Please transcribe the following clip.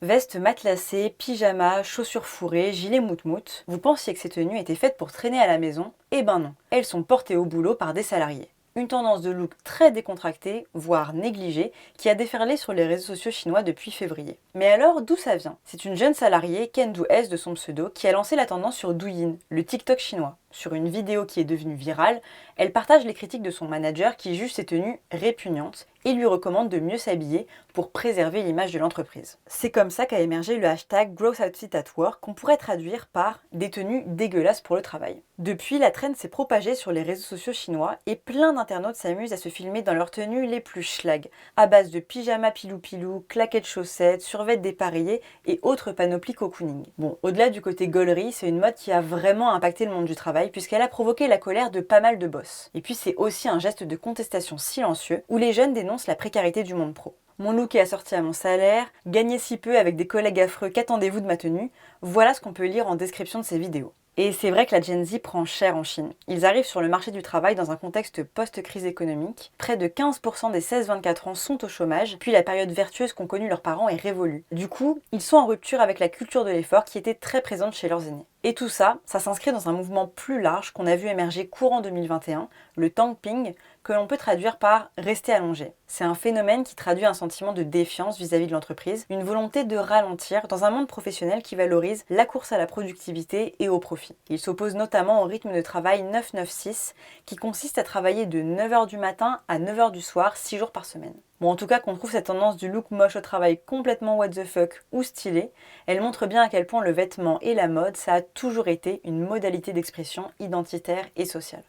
Veste matelassée, pyjama, chaussures fourrées, gilet mout-mout, vous pensiez que ces tenues étaient faites pour traîner à la maison? Eh ben non, elles sont portées au boulot par des salariés. Une tendance de look très décontractée, voire négligée, qui a déferlé sur les réseaux sociaux chinois depuis février. Mais alors, d'où ça vient? C'est une jeune salariée, Kendu S de son pseudo, qui a lancé la tendance sur Douyin, le TikTok chinois. Sur une vidéo qui est devenue virale, elle partage les critiques de son manager qui juge ses tenues répugnantes et lui recommande de mieux s'habiller pour préserver l'image de l'entreprise. C'est comme ça qu'a émergé le hashtag Gross Outfit at Work qu'on pourrait traduire par des tenues dégueulasses pour le travail. Depuis, la trend s'est propagée sur les réseaux sociaux chinois et plein d'internautes s'amusent à se filmer dans leurs tenues les plus schlag, à base de pyjama pilou-pilou, claquettes chaussettes, survêtements dépareillés et autres panoplies cocooning. Bon, au-delà du côté gaulerie, c'est une mode qui a vraiment impacté le monde du travail puisqu'elle a provoqué la colère de pas mal de boss. Et puis c'est aussi un geste de contestation silencieux où les jeunes dénoncent la précarité du monde pro. Mon look est assorti à mon salaire, gagner si peu avec des collègues affreux, qu'attendez-vous de ma tenue? Voilà ce qu'on peut lire en description de ces vidéos. Et c'est vrai que la Gen Z prend cher en Chine. Ils arrivent sur le marché du travail dans un contexte post-crise économique. Près de 15% des 16-24 ans sont au chômage, puis la période vertueuse qu'ont connue leurs parents est révolue. Du coup, ils sont en rupture avec la culture de l'effort qui était très présente chez leurs aînés. Et tout ça, ça s'inscrit dans un mouvement plus large qu'on a vu émerger courant 2021, le Tangping, que l'on peut traduire par rester allongé. C'est un phénomène qui traduit un sentiment de défiance vis-à-vis de l'entreprise, une volonté de ralentir dans un monde professionnel qui valorise la course à la productivité et au profit. Il s'oppose notamment au rythme de travail 9-9-6, qui consiste à travailler de 9h du matin à 9h du soir, 6 jours par semaine. Bon, en tout cas, qu'on trouve cette tendance du look moche au travail complètement what the fuck ou stylé, elle montre bien à quel point le vêtement et la mode, ça a toujours été une modalité d'expression identitaire et sociale.